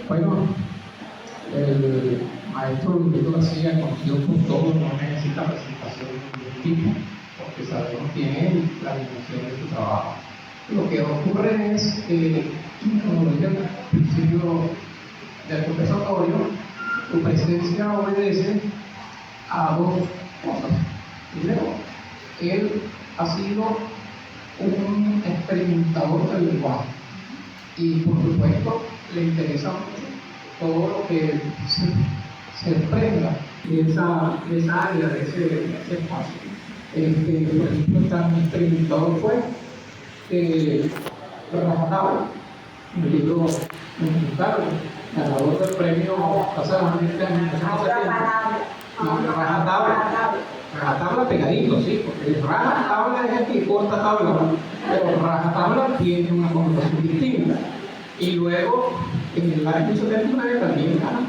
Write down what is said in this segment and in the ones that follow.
Bueno, el maestro Luis García, conocido por todos, no necesita presentación de ningún tipo, porque sabemos quién es y la dimensión de su trabajo. Lo que ocurre es que, como lo dije al principio del conversatorio, tu presencia obedece a dos cosas. Primero, él ha sido un experimentador del lenguaje y, por supuesto, le interesa mucho todo lo que se desprenda de esa área, de ese espacio. Por ejemplo, tan experimentador fue Rajatabla, un libro documental, ganador del premio Casa de las Américas en 1970. Rajatabla pegadito, sí, porque rajatabla es el que corta tabla, pero rajatabla tiene una connotación distinta. Y luego, en el año 79 también gana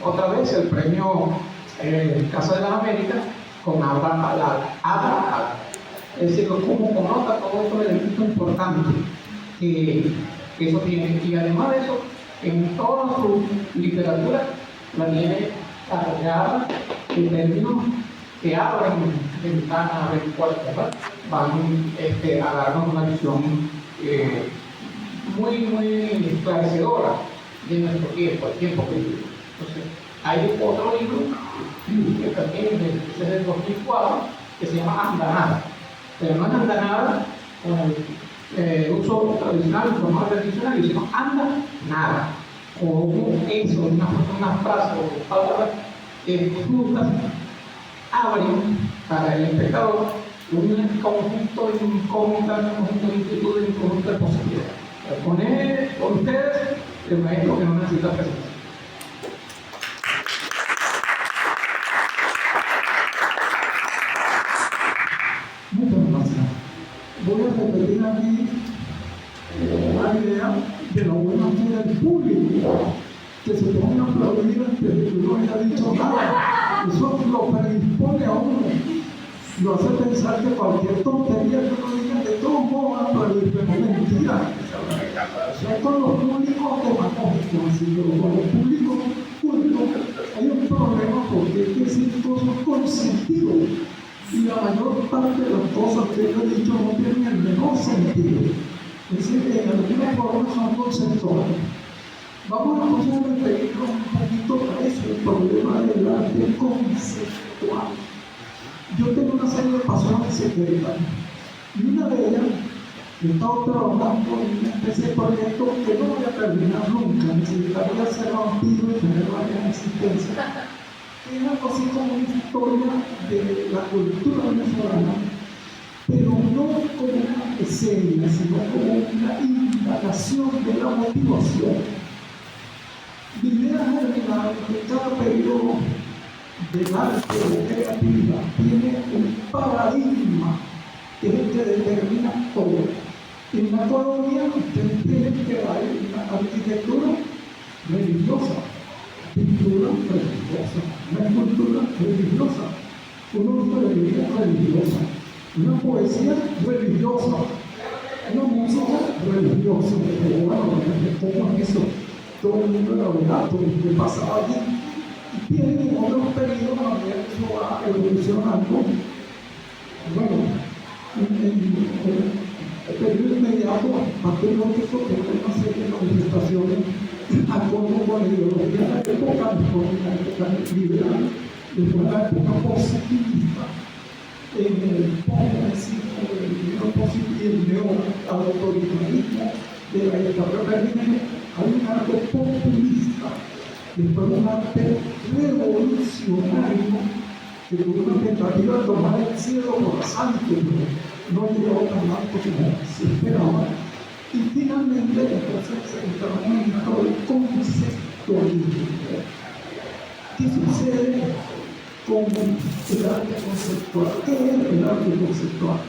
otra vez el premio Casa de las Américas con Abra. Es decir, cómo connota todos estos elementos importantes que eso tiene. Y además de eso, en toda su literatura la tiene cargada de términos que abren ventanas, abren puertas, van a darnos una visión muy esclarecedora de nuestro tiempo, el tiempo que vivimos. Entonces, hay otro libro que también es del 2004 que se llama Andanada, pero no es Andanada con el uso tradicional, formal del diccionario, sino anda nada, o eso, una frase o palabras juntas abren para el espectador un conjunto de incógnitas, un conjunto de inquietudes, un conjunto de posibilidades. Con ustedes, el maestro que no necesita presentación. Muchas gracias. Voy a repetir aquí la idea de la buena fe del público, que se pone a aplaudir antes de que uno haya dicho nada. Eso lo predispone a uno, lo hace pensar que cualquier tontería que uno diga, de todos modos van a aplaudir, pero mentira. Eso con los públicos demagógicos, sino con los públicos cultos, hay un problema porque hay que decir cosas con sentido. Y la mayor parte de las cosas que yo he dicho no tienen el menor sentido. Es decir, que en alguna forma son conceptuales. Vamos a referirnos un poquito a eso, el problema del arte conceptual. Yo tengo una serie de pasiones secretas. Y una de ellas, he estado trabajando en una especie de proyecto que no voy a terminar nunca. Necesitaría ser vampiro y tener varias existencias. Es algo así como una historia de la cultura venezolana, pero no como una escena, sino como una indagación de la motivación. Mi idea general es que cada periodo del arte o creatividad tiene un paradigma que es el que determina todo. En la colonia ustedes tienen que hay una arquitectura religiosa, pintura religiosa, una escultura religiosa, una orfebrería religiosa, una poesía religiosa, una música religiosa. Pero bueno, ¿cómo es eso? Todo el mundo era beato, que pasaba allí. Y tienen otros periodos donde eso va evolucionando. Bueno, el periodo inmediato, patriótico, tiene una serie de manifestaciones acorde con la ideología de la época, después de la época liberal, después de la época positivista. En el neoautoritarismo de la dictadura berlinesa hay un arte populista, después un arte revolucionario que tuvo una tentativa de tomar el cielo por asalto, pero no llegó tan alto como se esperaba. Y finalmente, entonces, entramos en el conceptualismo. ¿Qué sucede con el arte conceptual? ¿Qué es el arte conceptual?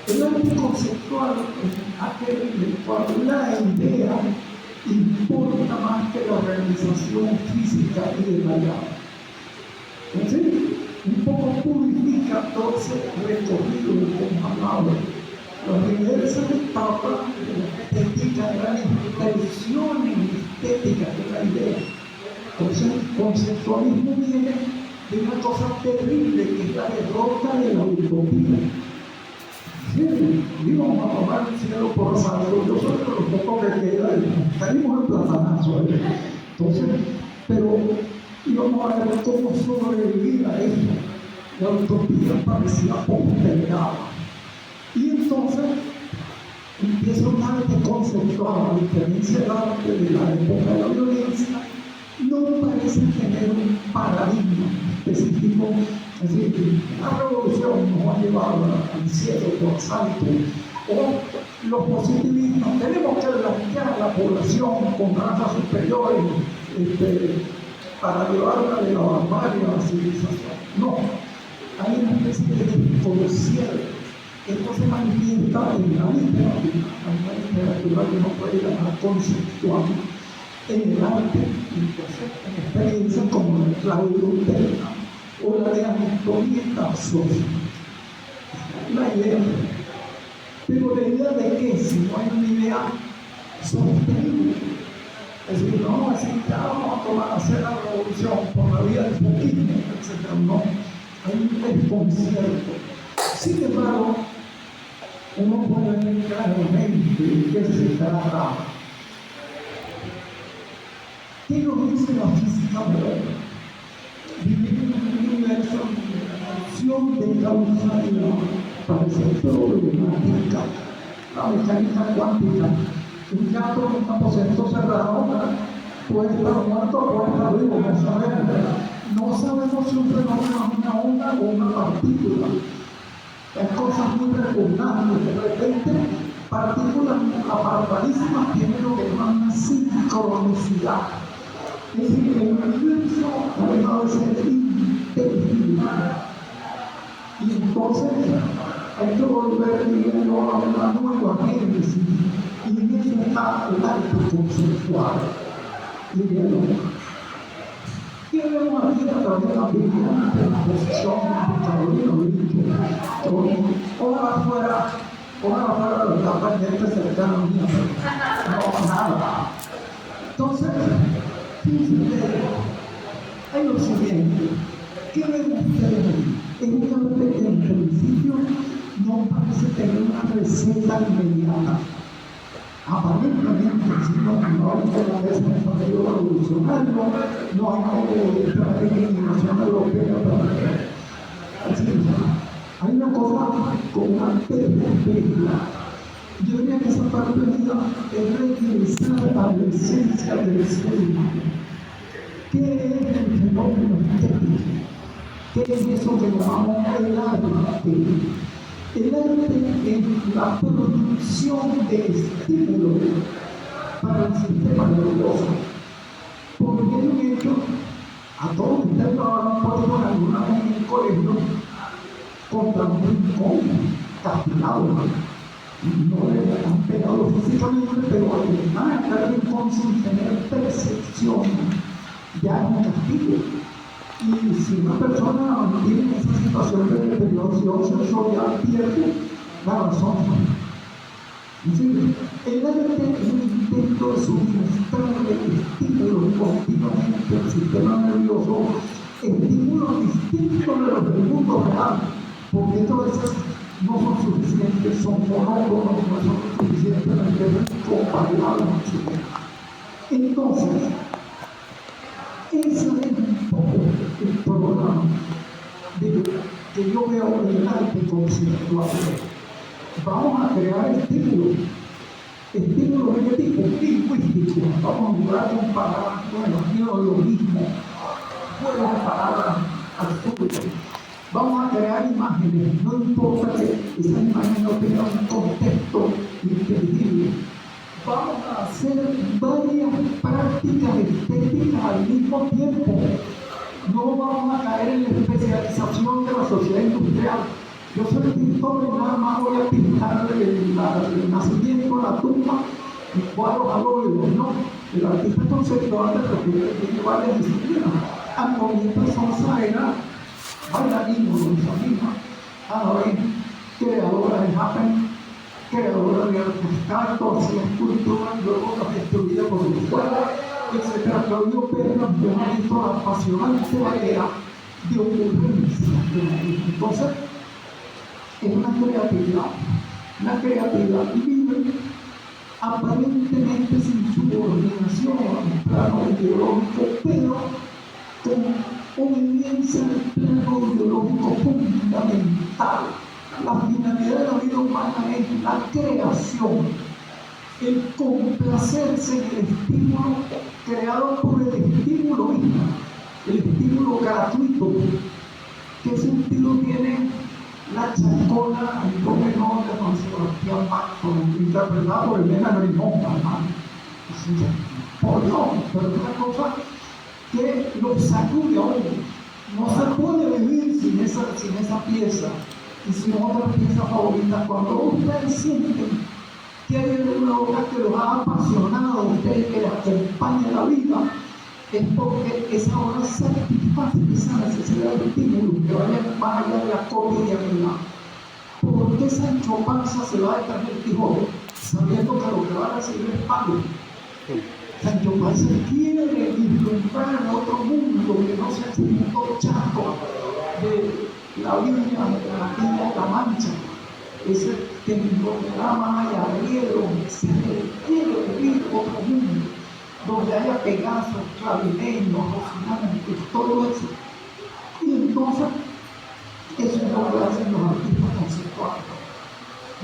El arte conceptual es aquel en el cual la idea importa más que la organización física y detallada. Entonces, un poco purifica 14 recorridos que hemos hablado. La primera etapa de la estética era la expresión estética de la idea. Entonces, el conceptualismo viene de una cosa terrible que es la derrota de la utopía. Sí, digo, vamos a tomar el cielo por salvo. Yo soy de los pocos que queda, caímos en platanazo. Entonces, pero íbamos a ver cómo sobrevivir a eso. La utopía parecía postergada. Y entonces empieza un arte conceptual, a diferencia del arte de la época de la violencia, no parece tener un paradigma específico. Es decir, la revolución nos ha llevado al cielo por salto, o los positivistas, tenemos que blanquear a la población con razas superiores para llevarla de la barbarie a la civilización. No, hay una especie de desconcierto. Esto se manifiesta en la literatura, una literatura que no puede llamar conceptual, en el arte, en experiencias como la europea o la de Anatomía Socia. La idea, pero la idea de que si no hay una idea sostenible, es decir, no vamos a decir que vamos a hacer la revolución por la vía del populismo, etc. No, hay un desconcierto. Sin embargo, uno puede ver claramente de qué se trata. ¿Qué nos dice la física moderna? Vivimos en un universo de función de causalidad, parece problemática. La mecánica cuántica, un gato en un aposento cerrado puede estar muerto, puede estar vivo, no sabemos. No sabemos si un fenómeno es una onda o una partícula. Hay cosas muy repugnantes. De repente, partículas apartadísimas tienen lo que llaman una sincronicidad. Es decir, el universo ha dejado de ser inteligible. Y entonces hay que volver viviendo a una nueva génesis. Y en eso está el arte conceptual. ¿Qué vemos aquí a través de la Biblia, de la posición de Carolina Brito? Ojalá fuera de la gente cercana mía, no, nada. Entonces, fíjense, hay lo siguiente. ¿Qué vemos ustedes ahí? Es un arte que en principio no parece tener una receta inmediata. Aparentemente, si no hay una vez en el partido revolucionario, no hay peregrinación europea para así, hay una cosa con una perspectiva. Yo diría que esa perspectiva es regresar a la esencia del ser humano. ¿Qué es el fenómeno estético? ¿Qué es eso que llamamos el arte? El arte es la producción de estímulos para el sistema nervioso. Porque hay un hecho, a todos ustedes lo habrán puesto en alguna vez en el colegio, contra un rincón, castigado. No le han pegado físicamente, pero además el rincón sin tener percepción ya es un castigo. Y si una persona tiene esa situación de deterioración sensorial, pierde la razón. Es decir, el arte es un intento de suministrarle estímulos continuamente al sistema nervioso, estímulos distintos de los del mundo real, porque estas veces no son suficientes, son monótonos, no son suficientemente ricos para llevar a la chica. Entonces, ese es un poco el programa que yo veo en el arte conceptual. Vamos a crear estímulos de qué tipo? Lingüísticos. Vamos a jugar con palabras nuevas, neologismos, juegos de palabras absurdos. Vamos a crear imágenes, no importa que esa imagen no tenga un contexto inteligible. Vamos a hacer varias prácticas estéticas al mismo tiempo. No vamos a caer en la especialización de la sociedad industrial. Yo soy pintor y nada más voy a pintar el nacimiento, la tumba y cuadros al óleo. No, el artista conceptual tiene varias disciplinas. Antonieta Sosa era bailarino, lo mismo. Annabelle, creadora de Happening, creadora de artefactos, hacía esculturas, luego las destruía por el fuego, etc. Claudio Perna es una apasionante variedad de ocurrencias de la vida. Entonces, es una creatividad libre, aparentemente sin subordinación al plano ideológico, pero con obediencia al plano ideológico fundamental. La finalidad de la vida humana es la creación, el complacerse en el estímulo creado por el estímulo mismo, el estímulo gratuito. ¿Qué sentido tiene la chacona en do menor de Juan Sebastián Bach, interpretada por Elena Grimón, hermano? Por Dios, pero es una cosa que lo sacude a uno. No se puede vivir sin esa pieza y sin otra pieza favorita. Cuando ustedes sienten que hay una obra que los ha apasionado a ustedes, que les acompaña la vida, es porque esa obra satisface esa necesidad de estímulo que vaya más allá de la cotidianidad. ¿Por qué Sancho Panza se va detrás del Quijote sabiendo que lo que va a recibir es pago? Sancho Panza quiere vislumbrar en otro mundo que no sea el mundo chato de la Biblia, de la Biblia de la Mancha, ese temporama mayarriero, se quiere vivir otro mundo donde haya Pegaso, clavileños, Rocinante, todo eso. Y entonces, eso es lo que hacen los artistas conceptuales.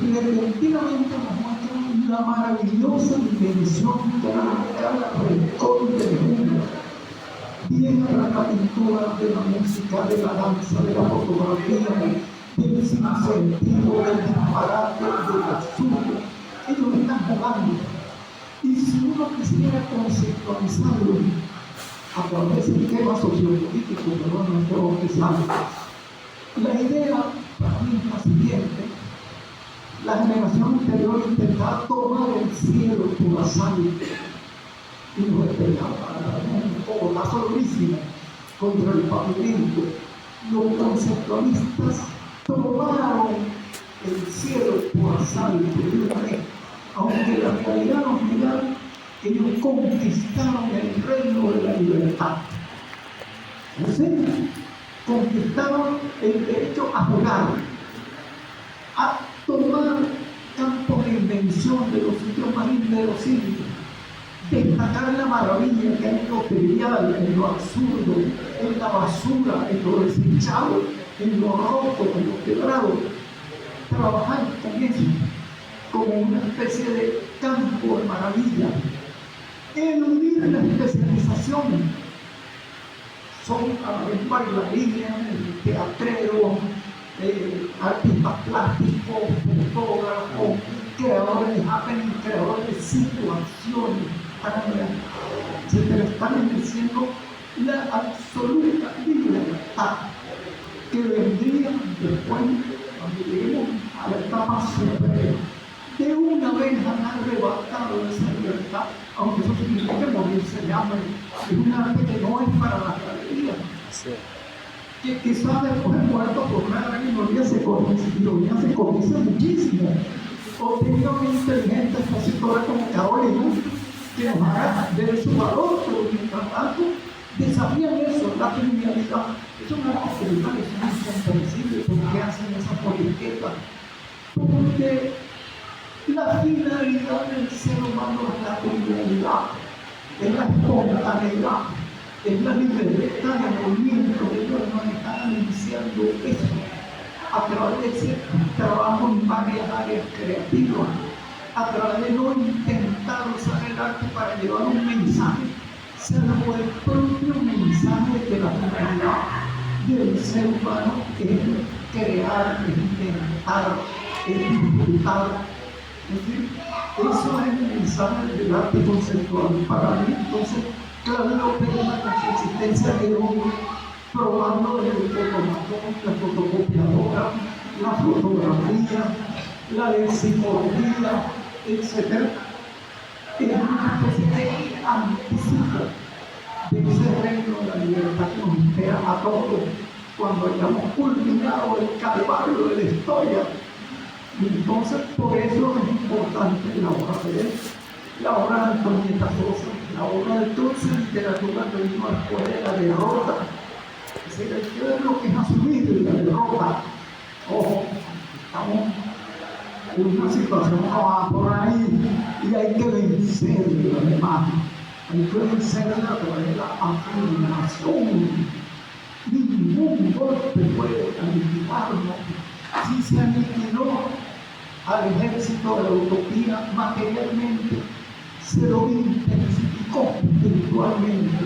Repentinamente nos muestran la maravillosa dimensión de la rencor del mundo. Viene la pintura, de la música, de la danza, de la fotografía, del sinsentido, del disparate, del absurdo. Ellos están jugando. Y si uno quisiera conceptualizarlo a través del tema sociopolítico, pero no creo que salga, la idea para mí es la siguiente: la generación anterior intentaba tomar el cielo por asalto y nos despegaba un cogotazo durísimo contra el pavimento. Los conceptualistas tomaron el cielo por asalto de una vez. Aunque la realidad nos diga que ellos conquistaron el reino de la libertad. ¿Sí? Conquistaron el derecho a jugar, a tomar campos de invención de los sitios más inverosímiles, destacar la maravilla que hay en lo trivial, en lo absurdo, en la basura, en lo desdichado, en lo roto, en lo quebrado. Trabajar con eso como una especie de campo de maravilla, eludir la especialización. Son bailarines, teatreros, artistas plásticos, fotógrafos, creadores de happening, creadores de situaciones, se te están ejerciendo la absoluta libertad que vendría después, cuando lleguemos a la etapa superior. De una vez han arrebatado esa libertad, aunque eso significa morirse de hambre. Es un arte que no es para la galería. Sí. Que quizás después de muerto por una gran minoría se conoce muchísimo. O tenga una inteligente expositora como Carolina que nos haga ver su valor, pero mientras tanto desafían eso, la trivialidad. Es una arte que es incomprensible. ¿Por qué hacen esas politiquetas? Porque la finalidad del ser humano es la trivialidad, es la espontaneidad, es la libertad de movimiento. Ellos nos están iniciando eso a través de ese trabajo en varias áreas creativas, a través de no intentar usar el arte para llevar un mensaje, sino el propio mensaje de la finalidad del ser humano, que es crear, es inventar, es disfrutar. Es decir, eso es el mensaje del arte conceptual. Para mí, entonces, Claudio Perna con su existencia de hoy, probando el fotomatón, la fotocopiadora, la fotografía, la lexicografía, etc. Es una especie de anticipo de ese reino de la libertad que nos espera a todos. cuando hayamos culminado el calvario de la historia. Y entonces, por eso es importante la obra de él, la obra de Antonieta Sosa, la obra de toda esa literatura que vino después de la derrota. Es decir, hay que ver lo que es asumir la derrota. Ojo, estamos en una situación que va por ahí y hay que vencerla, además. Hay que vencerla a través de la afirmación. Ningún golpe puede aniquilarnos. Si se aniquiló al ejército de la utopía materialmente, se lo intensificó espiritualmente.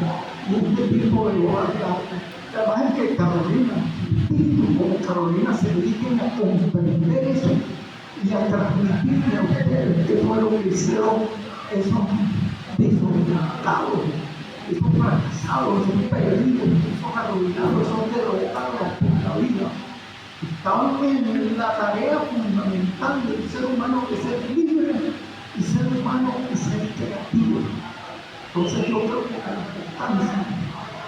Y este tipo de obras de arte, además es que Carolina, espíritu como Carolina, se dediquen a comprender eso y a transmitirle a ustedes qué fue lo que hicieron esos desorientados, esos fracasados, esos perdidos, esos arruinados, esos derrotados por la vida. Estaban en la tarea fundamental del ser humano, que es ser libre, y ser humano y ser creativo. Entonces yo creo que la importancia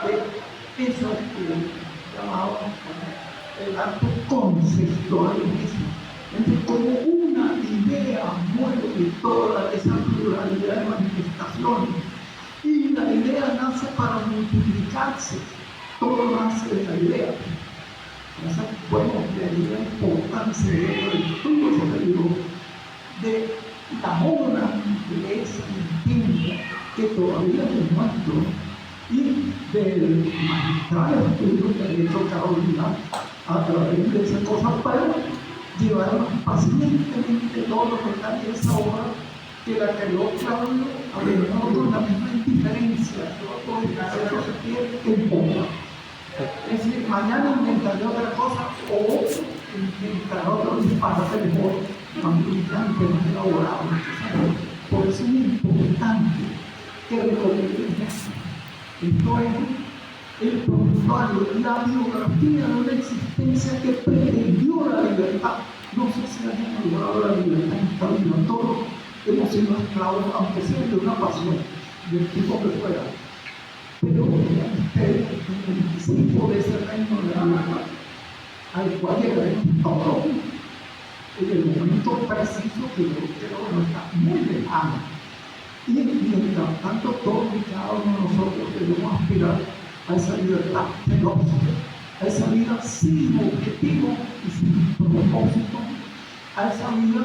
de eso es que llamaba el arte conceptual mismo. Entonces, como una idea mueve toda esa pluralidad de manifestaciones, y la idea nace para multiplicarse, todo nace de la idea. Entonces, bueno, de ahí la importancia del estudio, sobre digo, de la obra de esa tiempo que todavía es nuestro, y del magistral estudio que ha hecho Carolina a través de esas cosas, para llevar pacientemente todo lo que está en esa obra que la creó Claudio, a ver, no con la misma indiferencia, todo el caso se pierde en poco. Es decir, mañana inventaré otra cosa o inventaré otro disparate mejor, más brillante, más elaborado. Por eso es importante que reconozcan eso. Esto es el prontuario, la biografía de una existencia que pretendió la libertad. No sé si hemos logrado la libertad en esta vida. Todos hemos sido esclavos, aunque sea de una pasión, del tipo que fuera. Pero el anticipo de ese reino de la libertad, al cual llegaremos todos en el momento preciso que yo creo que no está muy lejano. Y mientras tanto, todos y cada uno de nosotros debemos aspirar a esa libertad feroz, a esa vida sin objetivo y sin propósito, a esa vida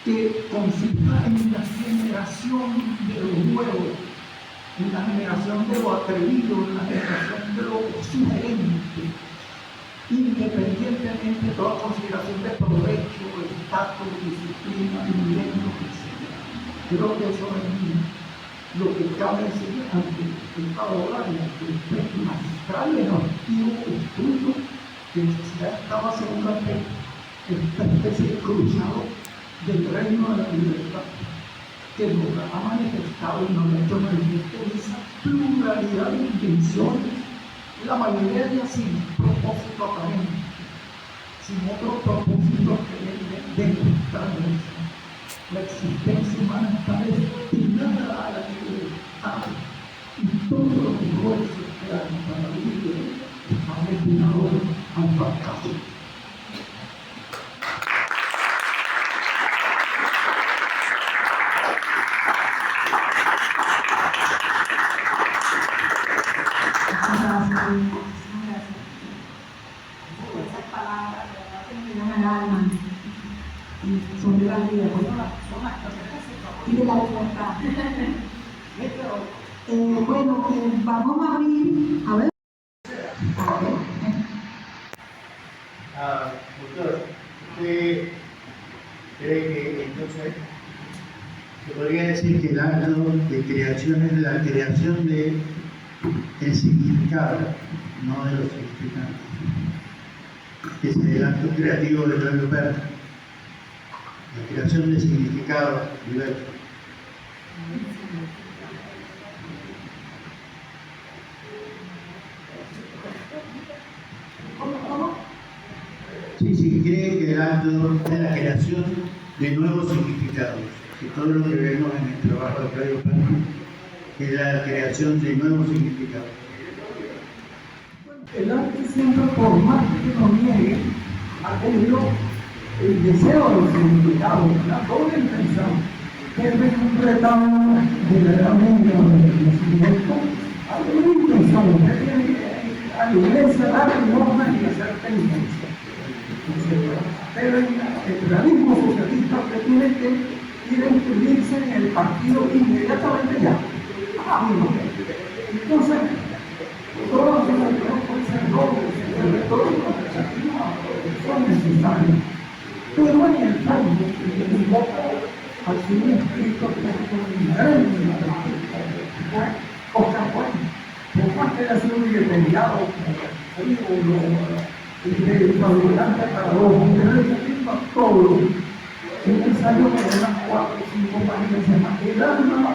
que consista en la generación de lo nuevo, en la generación de lo atrevido, en la generación de lo sugerente, independientemente de toda consideración de provecho, estatus, disciplina, milenio, etc. Creo que eso es lo que cabe decir ante esta obra de el magistral y activo estudio que ya estaba haciendo esta especie de cruzado del reino de la libertad, que nos ha manifestado y nos ha hecho manifestar esa pluralidad de intenciones, la mayoría de ellas sin propósito aparente, sin otro propósito que demostrar eso. La existencia humana está destinada a la libertad y todos los esfuerzos que hay para vivir están destinados al fracaso. Esas palabras que me dan al alma sobre la vida y de la libertad. Bueno, vamos a abrir, a ver. Doctor, ¿usted cree que entonces se podría decir que el acto de creación es la creación de el significado, no de los significantes? Es el acto creativo de Claudio Perna, la creación de significado diverso. Sí, cree que el acto de la creación de nuevos significados, que todo lo que vemos en el trabajo de Claudio Perna es la creación de nuevos significados. El arte siempre, por más que lo niegue, ha tenido el deseo del significado, la doble intención. Que es un retablo verdaderamente de nacimiento, hay una intención. Usted tiene que ir a la iglesia, dar limosna y hacer penitencia. Pero en el realismo socialista usted tiene que ir a inscribirse en el partido inmediatamente ya. Entonces, todos los desafíos pueden ser dobles, todos los desafíos son necesarios. Pero en el fondo, el voto al fin escrito por gran cosa buena. Por más que haya sido un vilipendiado, el fabricante para los mujeres a todos. Un ensayo que de unas 4 o 5 páginas se llama El alma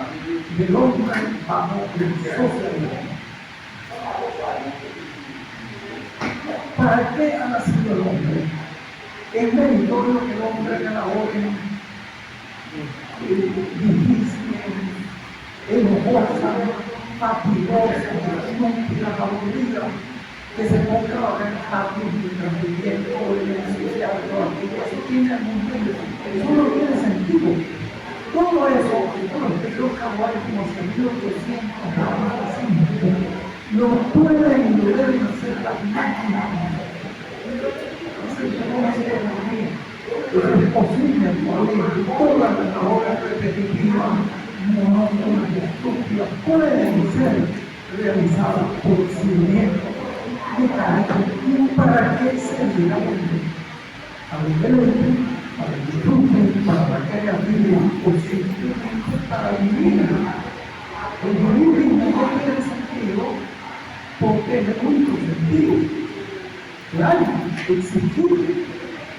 del hombre bajo el socialismo. ¿Para qué ha nacido el hombre? Es meritorio que el hombre haga labores difíciles, enojosa, fatigosa, inútiles, aburridas, que se ponga a ver rápido mientras viviendo en el social, todo aquello. Eso tiene algún sentido. Eso no tiene sentido. Todo eso, los caballos como hacia 1845, lo pueden y lo deben hacer las máquinas. Es posible que todas las labores repetitivas, monótonas y estúpidas pueden ser realizadas por cimientos de carácter. ¿Y para qué servirá el hombre? Para el deleite, para el disfrute, para la creatividad, o simplemente para vivir. El vivir no tiene sentido porque es el único sentido. Claro, existir,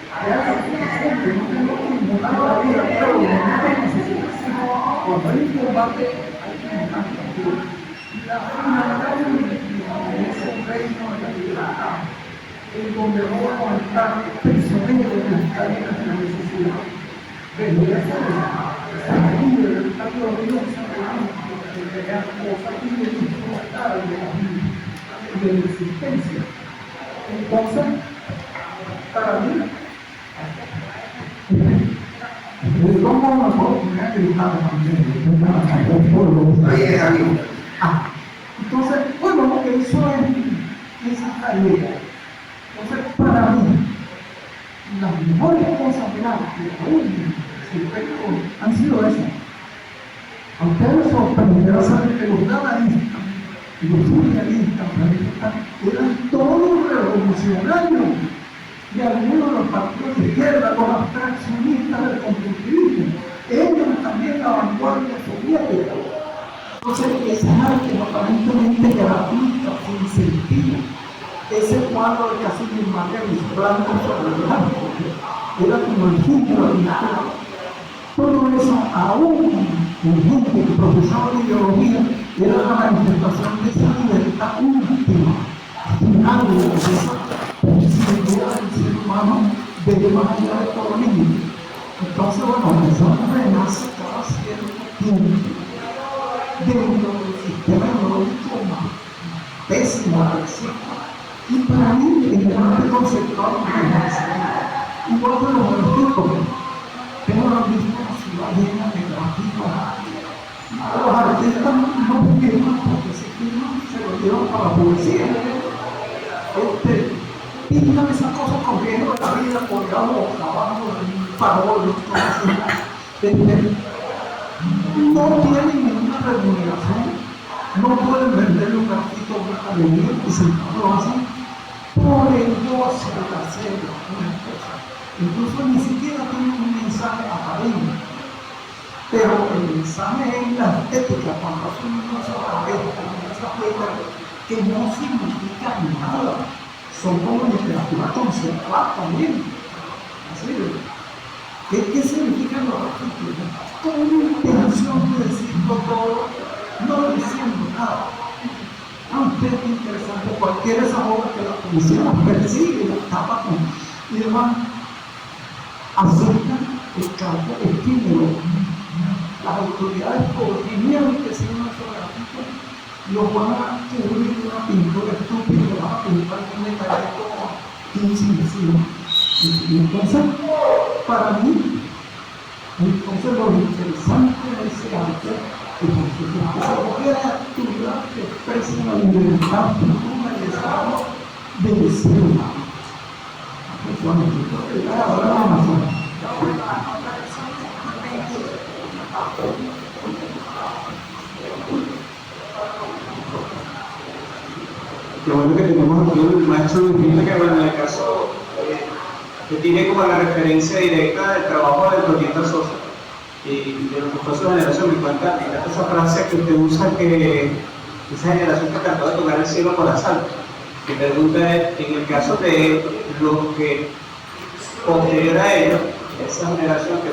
que haga suficiente, no tengo que inmutar la vida, pero no necesita. Cuando hay un combate, hay que inmutar la vida. La finalidad de ese reino de la libertad, en donde no vamos a estar prisioneros de las cadenas de la necesidad. Pero eso es libre del cambio de Dios, de crear cosas y de disfrutar de la vida, de la existencia. Entonces, para mí, ¿cómo me puedo poner gritando también? Entonces, bueno, eso es esa tarea. Entonces, para mí, las mejores cosas de arte han sido esas. A ustedes les sorprenderá saber que los dadaístas y los surrealistas eran todos revolucionarios. Y algunos de los partidos de izquierda, los abstraccionistas del constructivismo, ellos también la vanguardia soviética. Entonces, ese arte aparentemente gratuito, sin sentido, ese cuadro de Casimir Marguerite, blanco sobre blanco, era como el filtro de la pintura. Todo eso, aún en gente que profesaba la ideología, era la manifestación de esa libertad última, final de la posibilidad del ser humano de ir más allá de todo límite. Entonces, bueno, eso renace cada cierto tiempo dentro del sistema ideológico más pésimo que existe. Y para mí, el arte conceptual renace igual que los artículos. Pero los mismos ciudad llena de grafismo. Los artistas no firman porque se firman y se lo llevan para la poesía. Pintan esas cosas corriendo de la vida, colgados o trabajando en paroles, no tienen ninguna remuneración, no pueden venderle un grafito a una galería y si no lo hacen por el goce de hacer una cosa. Incluso ni siquiera tienen un mensaje aparente, pero el mensaje es la estética, cuando asumimos esa cabeza, esa letra que no significa nada. Son como literatura conceptual también. Así es. ¿Qué significan los artículos? Con una intención de decirlo todo, no diciendo nada. Aunque es interesante, cualquiera de esas obras que la policía las persigue, las tapa y demás, aceptan el cargo efímero. Las autoridades por genial que sean esos artículos, los van a cubrir de una pintura estúpida, un detalle como sencillo. Y entonces, para mí, entonces lo interesante de ese arte es que se requiere actividad que expresa la libertad profunda y desarrollo del ser humano. Bueno, yo creo que ahora vamos a Lo bueno que tenemos aquí el maestro Luis, que bueno, en el caso que tiene como la referencia directa del trabajo de Toñita Sosa y de lo que fue su generación. Me encanta esa frase que usted usa, que esa generación que trató de tocar el cielo por asalto. Mi pregunta es, en el caso de los que posterior a ellos, esa generación que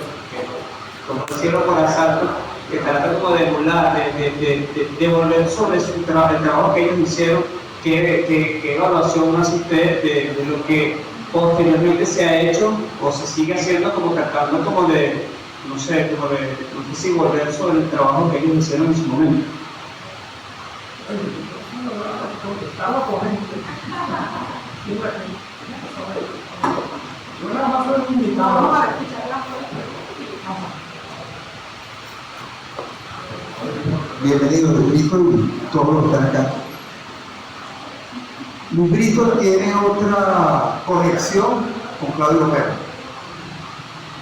tomó el cielo por asalto, que trata como de emular, de volver sobre el trabajo que ellos hicieron, ¿qué evaluación hace usted de lo que posteriormente se ha hecho o se sigue haciendo, como tratando como de, no sé si volver sobre el trabajo que ellos hicieron en su momento? Yo nada más soy un invitado. Bienvenido, Luis Brito y todos los que están acá. Luis Brito tiene otra conexión con Claudio Pérez.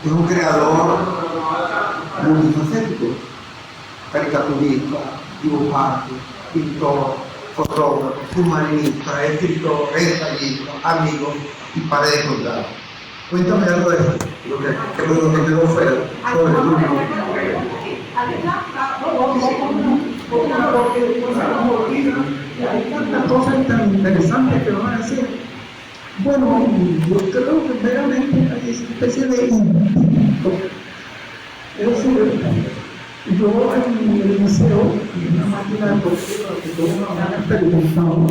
Es un creador multifacético, caricaturista, dibujante, pintor, fotógrafo, humanista, escritor, ensayista, amigo y padre de condado. Cuéntame algo de esto, lo que quedó fuera sobre el último. Hay tantas cosas tan interesantes que van a decir. Bueno, yo creo que verdaderamente hay esa especie de instinto. Es decir, yo en el museo, en una máquina de costura que todos me han experimentado,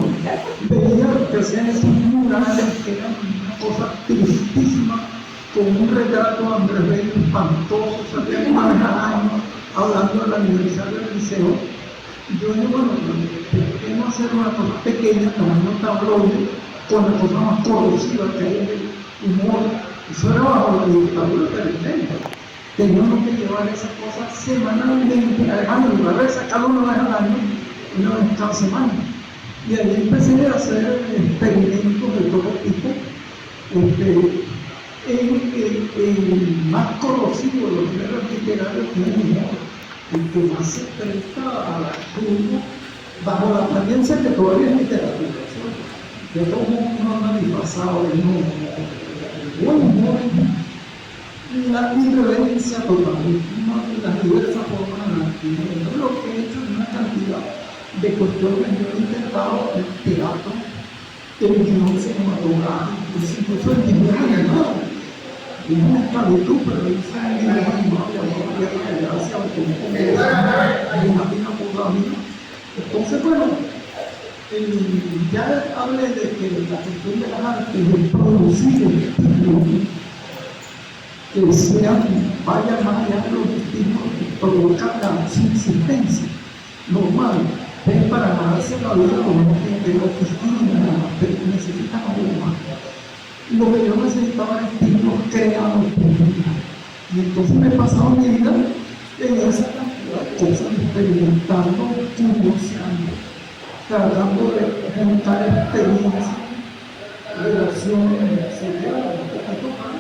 veía que hacían esos murales que eran una cosa tristísima, con un retrato de Andrés Bello espantoso, salían una vez al año hablando del aniversario del liceo. Yo dije, bueno, ¿por qué no hacer una cosa pequeña, tamaño tabloide, con la cosa más corrosiva que hay en el humor? Eso era bajo la dictadura presidente. Teníamos que llevar esa cosa semanalmente, además en lugar de sacarlo una vez al año, una vez cada semana. Y ahí empecé a hacer experimentos de todo tipo. El más corrosivo de los géneros literarios que es el humor, el que más se presta al absurdo, bajo la apariencia que todavía es literatura. De todo mundo no anda disfrazado de humor. El buen humor es la irreverencia total, las diversas formas de la actividad. Lo que he hecho es una cantidad de cuestiones que yo he intentado en teatro, el guión cinematográfico, incluso el dibujo animado. Es una esclavitud, pero hice un dibujo animado llamado Guerra de Gracia, como una pina pura mía. Entonces, bueno, ya hablé de que la cuestión de las artes es producir estilos que sean, vayan más allá de los estilos que provocan la subsistencia normal. Es para ganarse la vida, uno tiene que oficina, pero necesitan algo más. Lo que yo necesitaba era estilos creados por mí. Y entonces me he pasado mi vida en esa cantidad de cosas, experimentando, curioseando, tratando de juntar experiencias, relaciones sociales, un poquito más,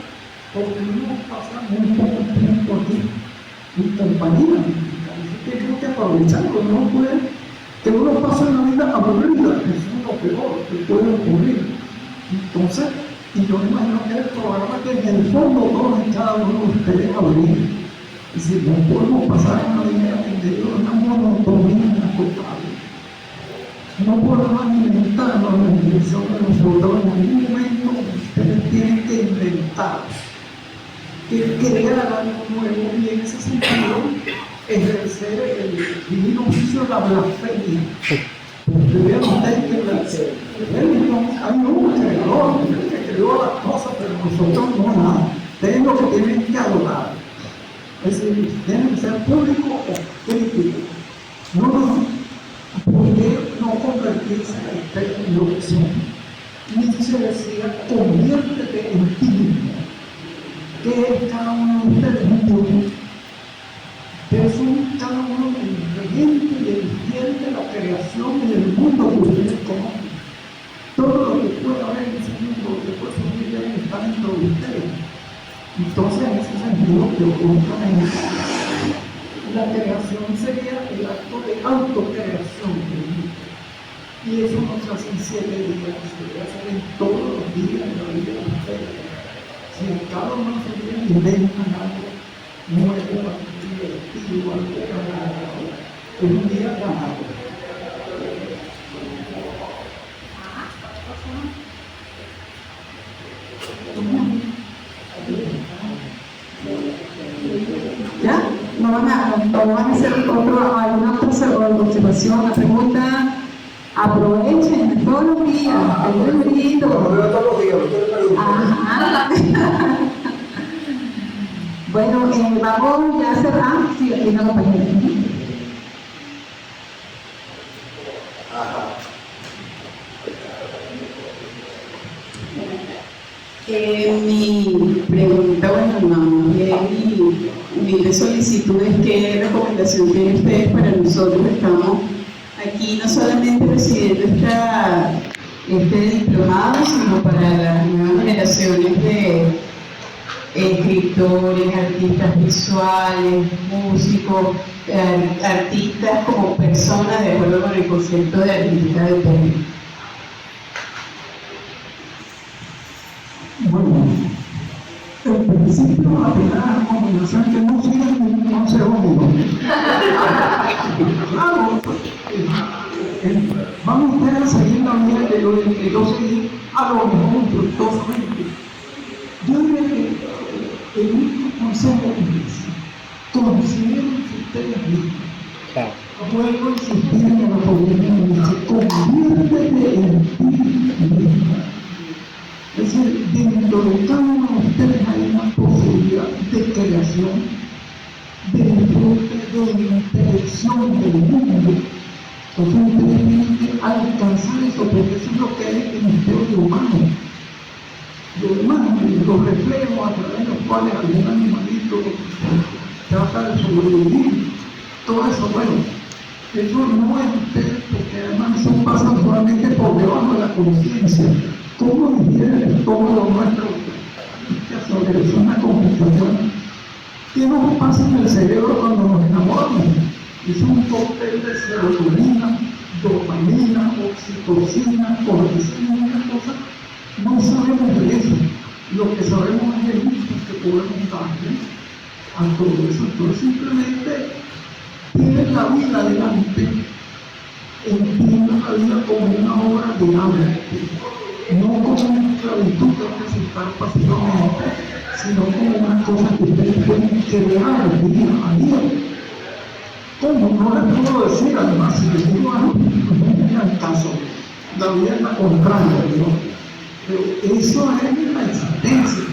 porque uno pasa muy poco tiempo aquí en compañía. Así que tengo que aprovecharlo, no puede que uno pase una vida aburrida, que es lo peor que puede ocurrir. Entonces, y yo me imagino que es el programa que en el fondo todos y cada uno de ustedes abrir. Es decir, no podemos pasar una vida de una monotonía total. No podemos alimentarnos en la dirección de nosotros. En algún momento ustedes tienen que inventar, que crear algo nuevo, y en ese sentido ejercer el divino oficio de la blasfemia. Porque vean ustedes que hay un creador que creó las cosas, pero nosotros no nada. Ustedes lo que tienen que adorar. Es decir, tienen que ser público o crítico. No, ¿por qué no convertirse en lo que son? conviértete en ti mismo. ¿Qué es cada uno de ustedes? Un Dios. Ustedes son cada uno el regente y el fiel de la creación y del mundo que ustedes conocen. Todo lo que puede haber en ese mundo, lo que puede surgir de ahí, está dentro de ustedes. Entonces, en ese sentido, teológicamente, la creación sería el acto de autocreación. Y eso no se hace en 7 días, se debe hacer en todos los días de la vida de ustedes. Si en cada uno de esos días inventan algo nuevo, algo divertido, algo agradable, es un día ganado. ¿Ya? ¿No van a hacer alguna otra observación, una pregunta? Aprovechen todos los días, el librito. Lo veo todos los días, no quiero preguntar. Ajá. Bueno, vamos ya a cerrar. Sí, aquí una compañera. Mi pregunta, mi solicitud es qué recomendación tienen ustedes para nosotros. Estamos aquí no solamente recibiendo este diplomado, sino para las nuevas generaciones de escritores, artistas visuales, músicos, artistas como personas de acuerdo con el concepto de artista de público. Bueno, en principio, la primera recomendación es que no sigan ningún consejo mío. Claro, vamos ustedes a seguir la vida que yo seguí a lo mejor fructuosamente. Yo diría que el único consejo es considérense ustedes mismos. Vuelvo a insistir en la política, conviértete en ti mismo. Es decir, dentro de cada uno de ustedes hay una posibilidad de creación, de disfrute, de interacción del mundo. Entonces ustedes tienen que alcanzar eso, porque eso es lo que hay en ustedes humano. Lo demás, los reflejos a través de los cuales algún animalito trata de sobrevivir, todo eso, bueno, eso no es ustedes, porque además eso pasa solamente por debajo de la conciencia. ¿Cómo digiere el estómago nuestro? Es una complicación. ¿Qué nos pasa en el cerebro cuando nos enamoramos? Es un cóctel de serotonina, dopamina, oxitocina, cortisona, una cosa. No sabemos de eso. Lo que sabemos es el uso que podemos darle a todo eso. Entonces simplemente tienen la vida delante, entiendan la vida como una obra de arte. No como una esclavitud que hay que aceptar pasivamente, sino como una cosa que ustedes pueden crear día a día. ¿Cómo? No les puedo decir, además, si les digo algo, no me al caso. La vida es la contraria, ¿no? Pero eso es la existencia.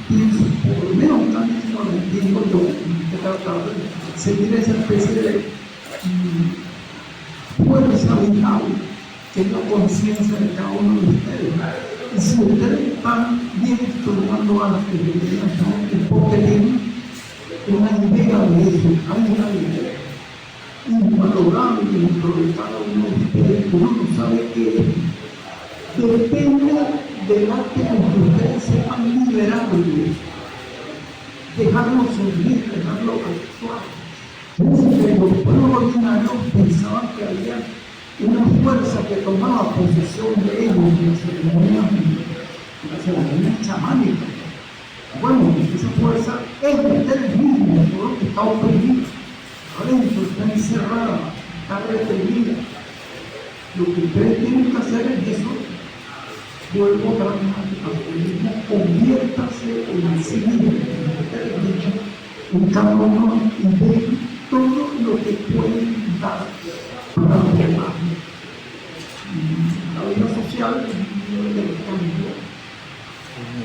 Por lo menos también como lo entiendo yo, que tratar de seguir esa especie de fuerza vital que es la conciencia de cada uno de ustedes. Y si ustedes están bien estudiando arte, es porque tienen una idea de eso, hay una idea invalorable dentro de cada uno de ustedes, uno no sabe qué es. Depende del arte en que ustedes sepan liberables, dejarlo surgir, dejarlo actuar. Los pueblos originarios pensaban que había una fuerza que tomaba posesión de ellos en las ceremonias chamánicas. Bueno, esa fuerza es de ustedes mismos, todo lo que está oprimido. Adentro está encerrada, está reprimida. Lo que ustedes tienen que hacer es eso. Vuelvo otra vez a conviértase en sí mismo, en cada uno y de todo lo que pueden dar para los demás. La vida social del cambio.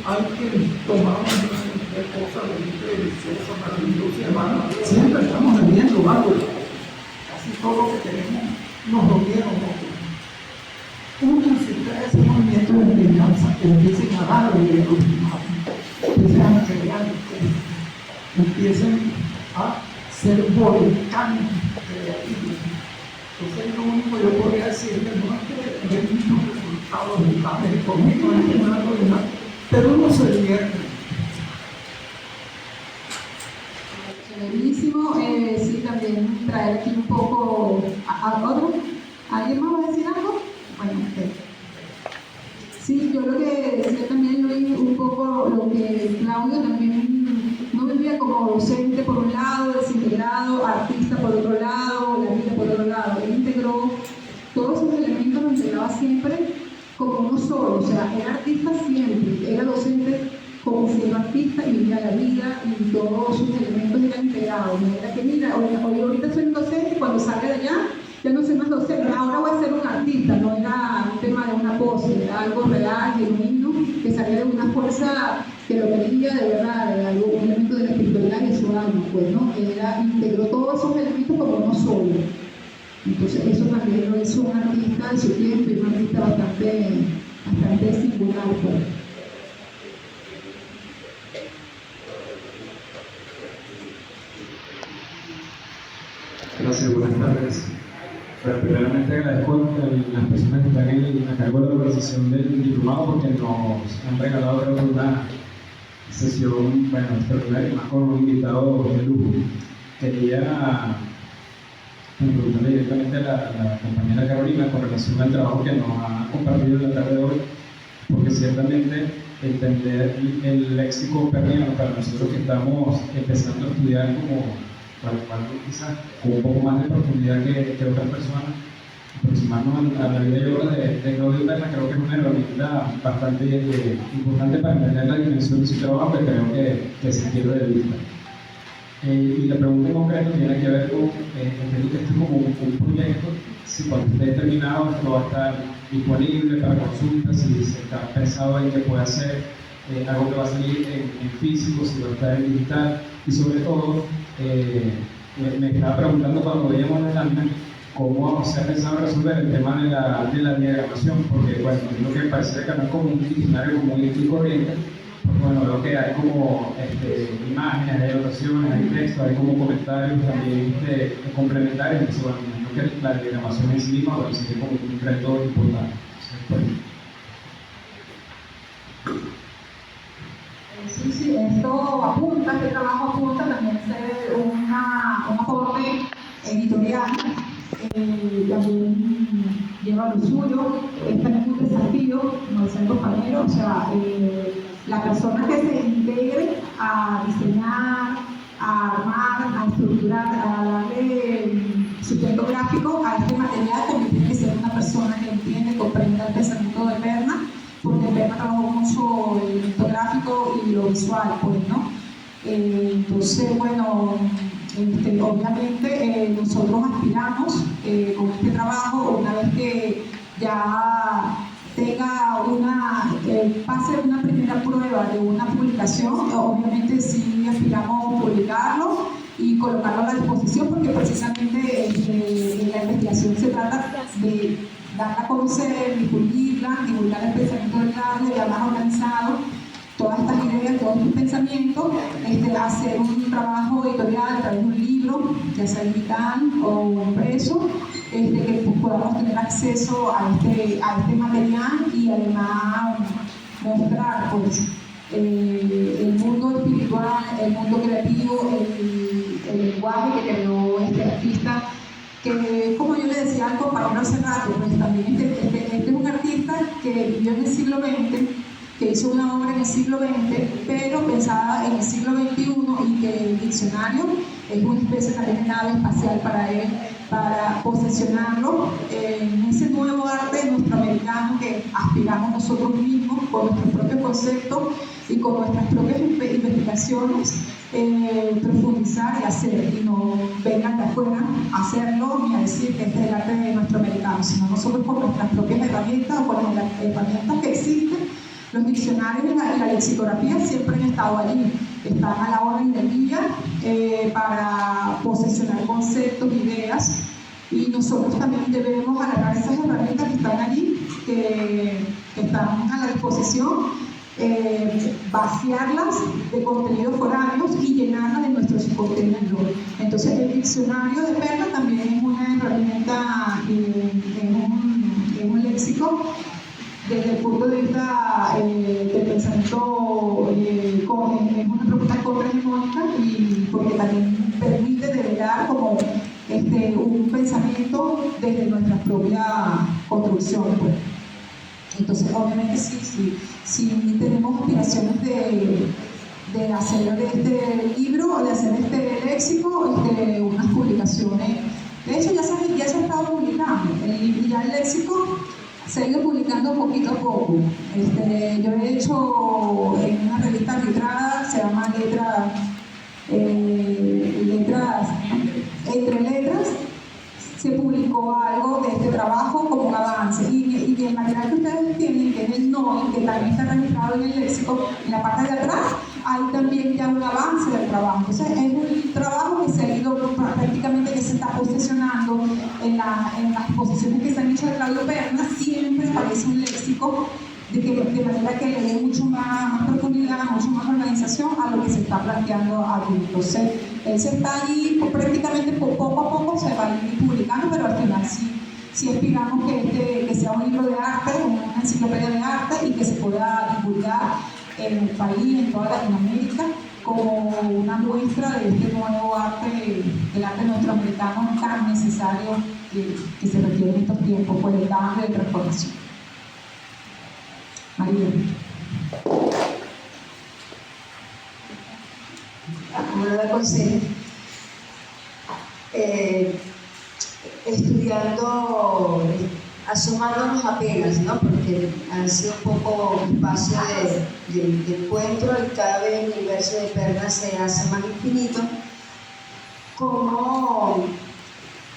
Hay que tomar una cosa deliciosa, maravillosa, hermano. Siempre estamos bebiendo algo. Casi todo lo que tenemos nos lo dieron nosotros. Únanse a ese movimiento de empiecen a dar empiecen a crear, empiecen a ser volcanes creativos. Entonces lo único que yo podría decirle no es que den muchos resultados vitales conmigo, pero uno se divierte. Buenísimo, sí, también traer aquí un poco a otro. ¿Alguien más va a decir algo? Bueno, okay. Sí, yo lo que decía también, yo vi un poco lo que Claudio también no vivía como docente por un lado, desintegrado, artista por otro lado, la vida por otro lado. Él integró todos esos elementos, los integraba siempre como uno solo, o sea, era artista siempre, era docente como siendo artista y vivía la vida y todos sus elementos eran integrados. No era que, mira, ahorita soy un docente y cuando salga de allá ya no soy más docente, ahora voy a ser un artista. No era un tema de una pose, era algo real, genuino, que salía de una fuerza que lo quería de verdad, de algo, un elemento de la espiritualidad y su alma, pues, ¿no? Integró todos esos elementos como uno solo. Entonces eso también lo hizo un artista de su tiempo y un artista bastante singular, pues. Gracias, buenas tardes. Pero primeramente agradezco a las personas que están a cargo de la organización del diplomado porque nos han regalado una sesión, bueno, extraordinaria, más con un invitado de lujo. Quería preguntarle directamente a la compañera Carolina con relación al trabajo que nos ha compartido en la tarde de hoy, porque ciertamente entender el léxico perniano para nosotros que estamos empezando a estudiar quizás con un poco más de profundidad que otras personas, aproximarnos a la vida y obra de Claudio Perna, creo que es una herramienta bastante importante para entender la dimensión de su trabajo que creo que se pierde de vista. Y la pregunta en concreto tiene que ver con, entiendo que esto es como un proyecto, si cuando esté terminado esto va a estar disponible para consulta, si se está pensado en que pueda ser algo que va a salir en físico, si va a estar en digital, y sobre todo me estaba preguntando cuando veíamos la lámina cómo se ha pensado resolver el tema de la diagramación, porque bueno, lo que parece que no es como un diccionario común y corriente, porque bueno, veo que hay como imágenes, hay anotaciones, hay textos, hay como comentarios también complementarios, entonces bueno, creo que la diagramación en sí misma bueno, sería como un reto importante. Sí, esto apunta, este trabajo apunta también a ser un aporte editorial, también lleva lo suyo, es también un desafío, como decía el compañero, o sea, la persona que se integre a diseñar, a armar, a estructurar, a darle sustento gráfico a este material, también tiene que ser una persona que entiende, comprenda el pensamiento de Perna, porque Perna trabajó mucho el elemento gráfico y lo visual, pues, ¿no? Entonces, bueno, obviamente nosotros aspiramos con este trabajo, una vez que ya tenga pase una primera prueba de una publicación, obviamente sí aspiramos a publicarlo y colocarlo a la disposición, porque precisamente en la investigación se trata de darla a conocer, divulgar el pensamiento del grande, ya más organizado, todas estas ideas, todos estos pensamientos, hacer un trabajo editorial a través de un libro, ya sea digital o impreso, que podamos tener acceso a este material y además mostrar pues, el mundo espiritual, el mundo creativo, el lenguaje que creó este artista, que como yo le decía al compañero hace rato, pues también este es un artista que vivió en el siglo XX, que hizo una obra en el siglo XX, pero pensada en el siglo XXI, y que el diccionario es una especie también de nave espacial para él, para posesionarlo en ese nuevo arte norteamericano que aspiramos nosotros mismos con nuestros propios conceptos y con nuestras propias investigaciones, profundizar y hacer, y no vengan de afuera a hacerlo ni a decir que este es el arte norteamericano, sino nosotros con nuestras propias herramientas o con las herramientas que existen. Los diccionarios y la lexicografía siempre han estado allí, están a la orden del día para posesionar conceptos, ideas, y nosotros también debemos agarrar esas herramientas que están allí, que están a la disposición, vaciarlas de contenidos foráneos y llenarlas de nuestros contenidos. Entonces el diccionario de Perna también es una herramienta, es un léxico desde el punto de vista del pensamiento, es una propuesta contrahegemónica y porque también permite develar como un pensamiento desde nuestra propia construcción, pues. Entonces, obviamente, sí tenemos aspiraciones de hacer de este libro, de hacer este léxico, unas publicaciones. De hecho, ya se ha estado publicando. Ya el léxico se ha ido publicando poquito a poco. Yo he hecho en una revista arbitrada, se llama Letras Entre Letras, se publicó algo de este trabajo como un avance. Y el material que ustedes tienen, que es el NOI, que también está registrado en el léxico, en la parte de atrás, hay también ya un avance del trabajo. Entonces, es un trabajo que se ha ido prácticamente, que se está posicionando en las exposiciones que se han hecho de Claudio Perna, siempre aparece un léxico de manera que le dé mucho más profundidad, mucho más organización a lo que se está planteando aquí. Entonces, él se está allí, prácticamente poco a poco se va a ir publicando, pero al final sí aspiramos que sea un libro de arte, una enciclopedia de arte y que se pueda divulgar en el país, en toda Latinoamérica, como una muestra de este nuevo arte, el arte norteamericano tan necesario que se requiere en estos tiempos, pues el cambio de transformación. María. Como lo aconsejo, estudiando, asomándonos apenas, ¿no? Porque han sido un poco espacio de encuentro y cada vez el universo de Perna se hace más infinito, como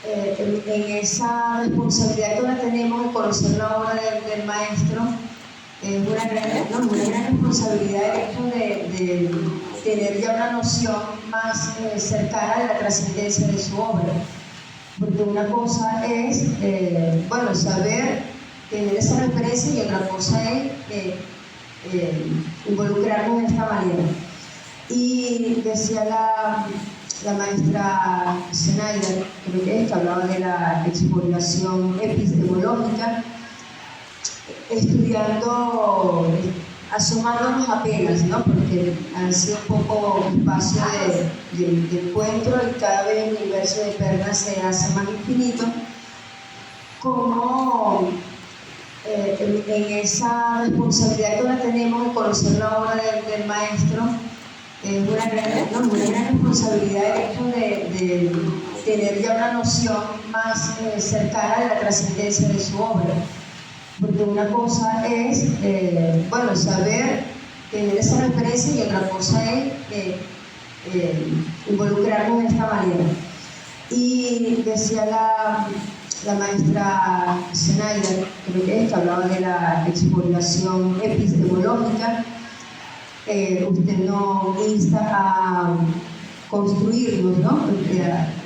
en esa responsabilidad que ahora tenemos de conocer la obra del maestro. Es una gran responsabilidad el hecho de tener ya una noción más cercana de la trascendencia de su obra. Porque una cosa es, saber, tener esa referencia y otra cosa es involucrarnos de esta manera. Y decía la maestra Schneider, creo que hablaba de la expoliación epistemológica, estudiando, asomándonos apenas, ¿no? Porque han sido un poco espacio de encuentro y cada vez el universo de Perna se hace más infinito, como en esa responsabilidad que ahora tenemos de conocer la obra del maestro. Es una gran responsabilidad el hecho de tener ya una noción más cercana de la trascendencia de su obra. Porque una cosa es, saber, tener esa referencia y otra cosa es involucrarnos de esta manera. Y decía la maestra Schneider, creo que hablaba de la expoliación epistemológica. Usted nos insta a construirnos, ¿no? A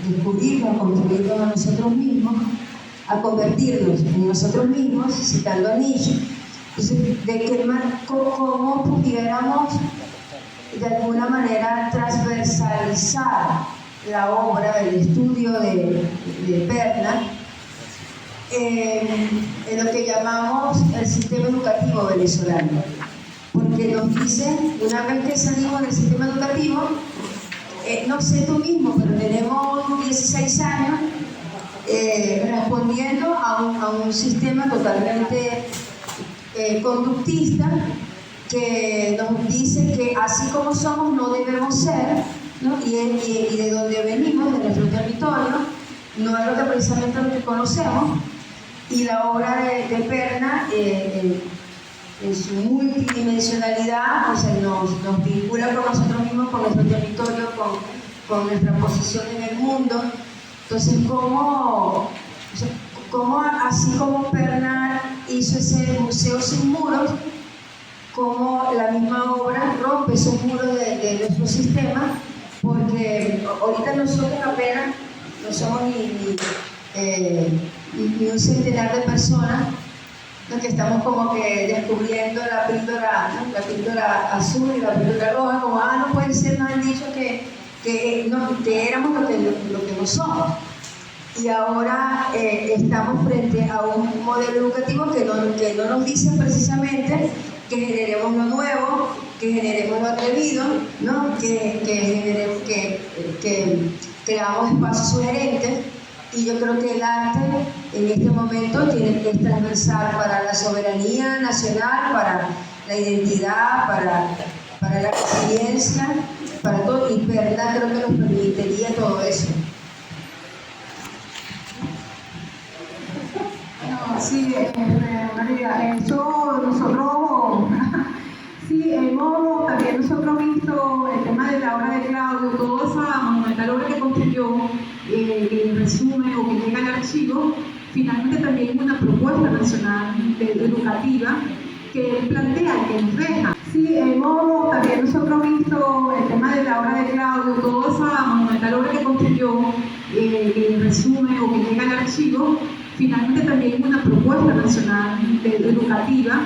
descubrirnos, a construirnos a nosotros mismos, a convertirnos en nosotros mismos, citando a Nietzsche. Entonces, cómo pudiéramos de alguna manera transversalizar la obra, el estudio de Perna, en lo que llamamos el sistema educativo venezolano. Porque nos dicen, una vez que salimos del sistema educativo, no sé tú mismo, pero tenemos 16 años respondiendo a un sistema totalmente conductista que nos dice que así como somos no debemos ser, ¿no? Y de donde venimos, de nuestro territorio, no es lo que precisamente lo que conocemos. Y la obra de Perna, en su multidimensionalidad, nos vincula con nosotros mismos, con nuestro territorio, con nuestra posición en el mundo. Entonces, ¿cómo así como Perna hizo ese museo sin muros, cómo la misma obra rompe esos muros de nuestro sistema? Porque ahorita nosotros apenas no somos ni un centenar de personas ¿no? Que estamos como que descubriendo la píldora, ¿no? La píldora azul y la píldora roja, como, no puede ser, nos han dicho que éramos lo que no somos. Y ahora estamos frente a un modelo educativo que no nos dice precisamente que generemos lo nuevo, que generemos lo atrevido, ¿no? que creamos espacios sugerentes. Y yo creo que el arte en este momento es transversal para la soberanía nacional, para la identidad, para la resiliencia, para todo, y verdad creo que nos permitiría todo eso. Sí, María, eso nosotros, sí, también nosotros visto el tema de la obra de Claudio, toda esa monumental obra que construyó, que resume o que llega al archivo, finalmente también una propuesta nacional educativa que plantea y que nos deja. Sí, también nosotros visto el tema de la obra de Claudio, toda esa monumental obra que construyó, que resume o que llega al archivo, finalmente también una propuesta nacional educativa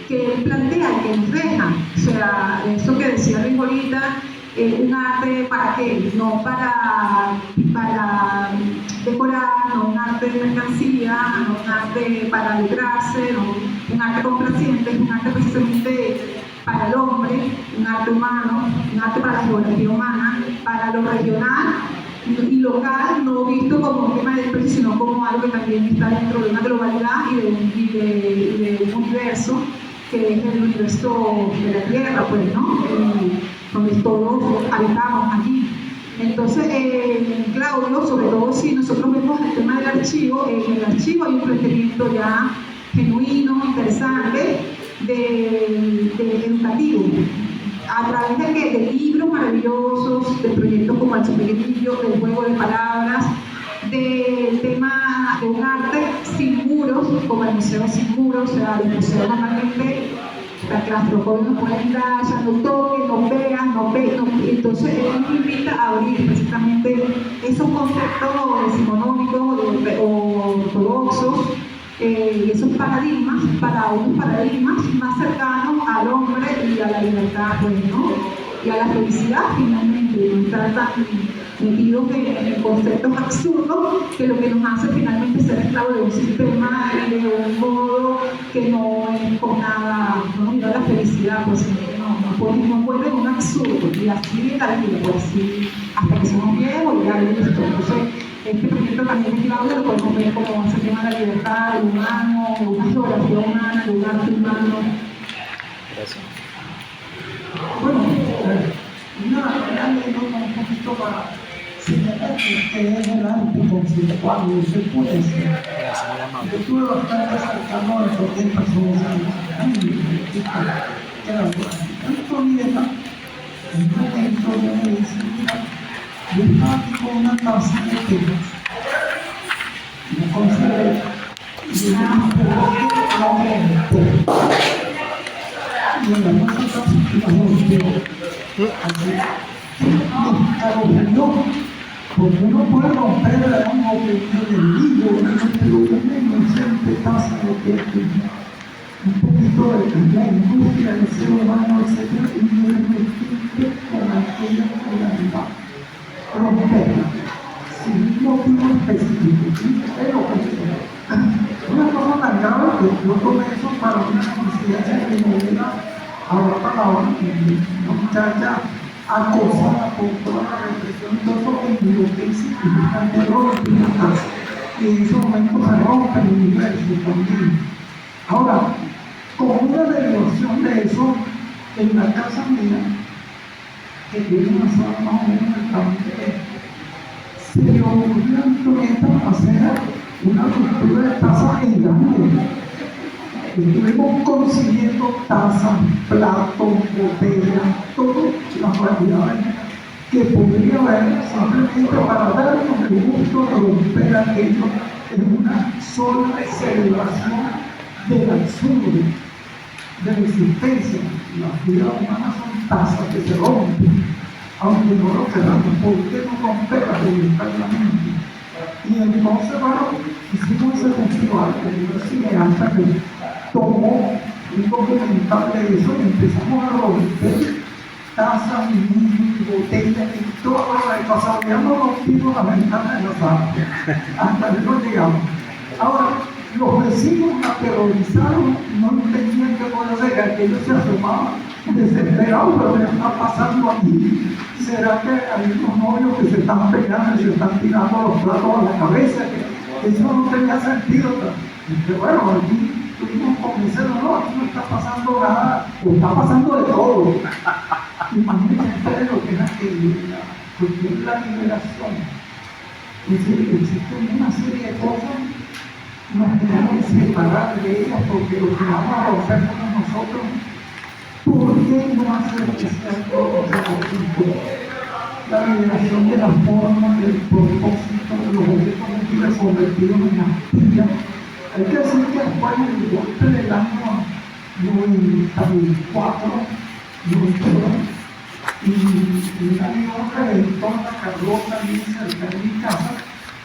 que plantea y que nos deja. O sea, eso que decía Rick ahorita, un arte para qué, no para decorar, no un arte de mercancía, no un arte para lucrarse, no un arte complaciente, es un arte precisamente para el hombre, un arte humano, un arte para la geografía humana, para lo regional y local, no visto como un tema de desprecio, sino como algo que también está dentro de una globalidad y de un universo que es el universo de la Tierra, pues, ¿no? Donde todos habitamos allí. Entonces, Claudio, sobre todo si nosotros vemos el tema del archivo, en el archivo hay un planteamiento ya genuino, interesante, educativo, a través de libros maravillosos, de proyectos como El Superguillo, del juego de palabras, del tema de un arte sin muros, como el Museo Sin Muros. O sea, el museo normalmente la claustrofobia no puede entrar, ya no toque, no pega, no pega. Entonces él nos invita a abrir precisamente esos conceptos decimonónicos o ortodoxos, y esos paradigmas para unos paradigmas más cercanos al hombre y a la libertad, pues, ¿no? Y a la felicidad, finalmente, no estar tan metidos en conceptos absurdos que lo que nos hace finalmente ser esclavos de un sistema y de un modo que no es con nada, no mira la felicidad, pues no vuelve un absurdo, y así la vida, pues sí, hasta que somos viejos y ya listo. Entonces, este proyecto también es Claudio, lo podemos ver como ese tema de la libertad, del humano, de una geografía humana, de un arte humano. Gracias. Bueno, una anécdota un poquito para señalar que es el arte conceptual y se puede ser. Yo estuve bastante cercano a estos 10 personas que era Antonieta, en un momento me dice, mira, yo estaba aquí con una taza de té, me consideré, y yo me y en la nuestra casa porque uno puede romper algo que es el libro, pero una inocente taza de té, un poquito de la industria del ser humano, etc., y me repite con aquella realidad, romperla, sin un motivo específico, pero una cosa tan grave que yo tomé eso para una coincidencia que me llega ahora para ahora, una muchacha acosada por toda la represión y todo eso, y lo que significa rompe una casa. Y en ese momento se rompe el universo también. Ahora, como una derivación de eso, en la casa mía, que tiene una sala más o menos del tamaño se le ocurrió a Antonieta hacer una cultura de tazas en grande. Estuvimos consiguiendo tazas, platos, botellas, todas las variedades que podría haber, simplemente para darnos el gusto de romper aquello en una sola celebración del absurdo, de la existencia. Las vidas humanas son tazas que se rompen, aunque no lo queramos. ¿Por qué no romperlas voluntariamente? Y entonces, bueno, hicimos ese festival, que es cineasta que tomó un documental de eso y empezamos a romper tazas y botellas y todo lo que pasaba. Ya no rompimos la ventana de la sala, hasta que no llegamos. Ahora, los vecinos aterrorizados no entendían qué podía hacer, que ellos se asomaban desesperados, pero ¿qué está pasando aquí? ¿Será que hay unos novios que se están pegando y se están tirando los platos a la cabeza? Que eso no tenía sentido. Y bueno, aquí tuvimos que decirlo, no, aquí no está pasando nada, o está pasando de todo. Imagínense ustedes lo que es la cuestión de la liberación. Es decir, existen una serie de cosas, nos tenemos que separar de ellas porque lo que vamos a romper somos nosotros. ¿Por qué no hacer que sea todo la liberación de las formas, del propósito de los objetos múltiples convertidos en astillas? Hay que decir que después del golpe del año 94, y un avión reventó la Carlota allí cerca de mi casa,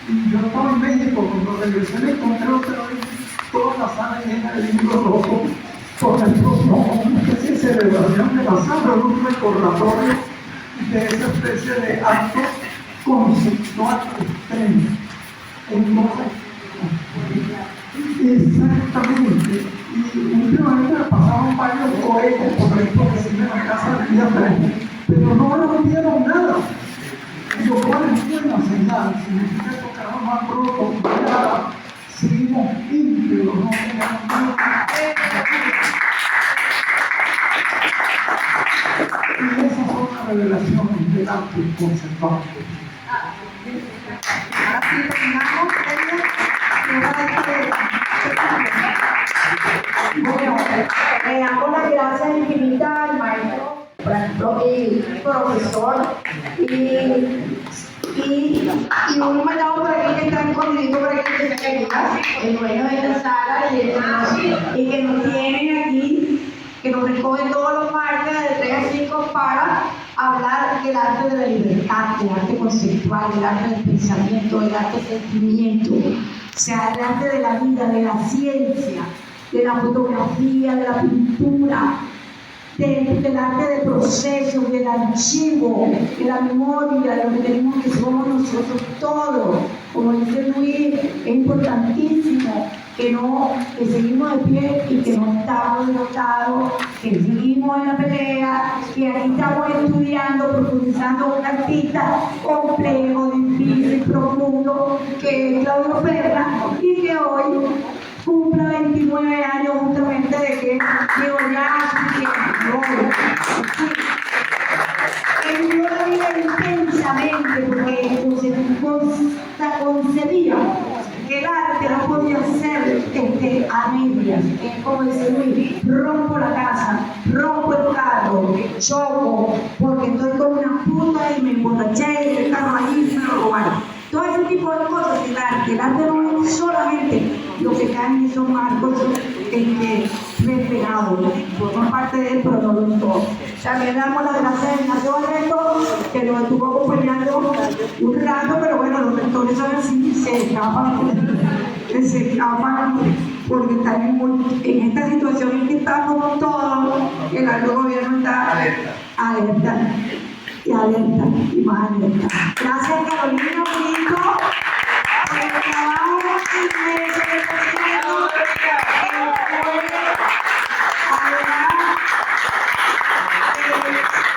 y yo estaba en México, cuando regresé me encontré otra vez toda la sala llena de libros rojos, por ejemplo, una especie de celebración de la sala, un recordatorio de esa especie de acto conceptual extremo. Entonces, exactamente, y últimamente me pasaron varios cohetes, por ejemplo, que siguen la casa del día 3, pero no rompieron nada. Lo cual es buena señal, significa que tocamos más pronto, ya seguimos íntegros, no tenemos nada. Y esas son las revelaciones del arte conceptual. Así terminamos. Bueno, le damos las gracias infinitas al maestro, por ejemplo, y profesor, y uno mandado por aquí que está escondido por aquí que se quería, el dueño de la sala y que nos tienen aquí, que nos recogen todos los martes de 3 a 5 para hablar del arte de la libertad, del arte conceptual, del arte del pensamiento, del arte del sentimiento, o sea, el arte de la vida, de la ciencia, de la fotografía, de la pintura, del arte del proceso, del archivo, de la memoria, de lo que tenemos que somos nosotros todos. Como dice Luis, es importantísimo que seguimos de pie y que no estamos derrotados, que seguimos en la pelea, que aquí estamos estudiando, profundizando un artista complejo, difícil, profundo, que es Claudio Perla, y que hoy cumpla 29 años justamente de que digo él vivió la vida intensamente porque concebía que el arte no podía ser a medias, como dice Luis, rompo la casa, rompo el carro, choco, porque estoy con una puta y me emborraché y el carro allí y me lo robaron. Todo ese tipo de cosas, el arte no es solamente lo que cae en esos marcos reflejados, forman parte de él, pero no lo es todo. También damos las gracias a Ignacio Barreto, que nos estuvo acompañando un rato, pero bueno, los rectores son así, se escapan porque están en esta situación en que estamos todos, el alto gobierno está alerta. Y alerta, y más alerta. Gracias, Carolina Brito, por el trabajo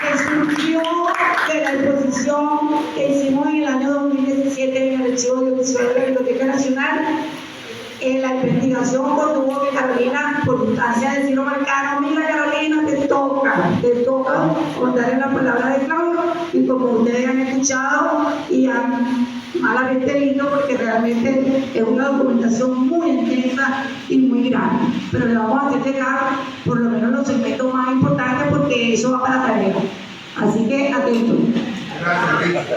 que surgió de la exposición que hicimos en el año 2017 en el Archivo Audiovisual de la Biblioteca Nacional. La investigación contuvo que Carolina, por instancia de Ciro Marcano, mira Carolina, te toca contarle la palabra de Claudio, y como ustedes han escuchado y han malamente visto, porque realmente es una documentación muy intensa y muy grande, pero le vamos a hacer llegar por lo menos los segmentos más importantes porque eso va para la tarea. Así que atentos. Gracias.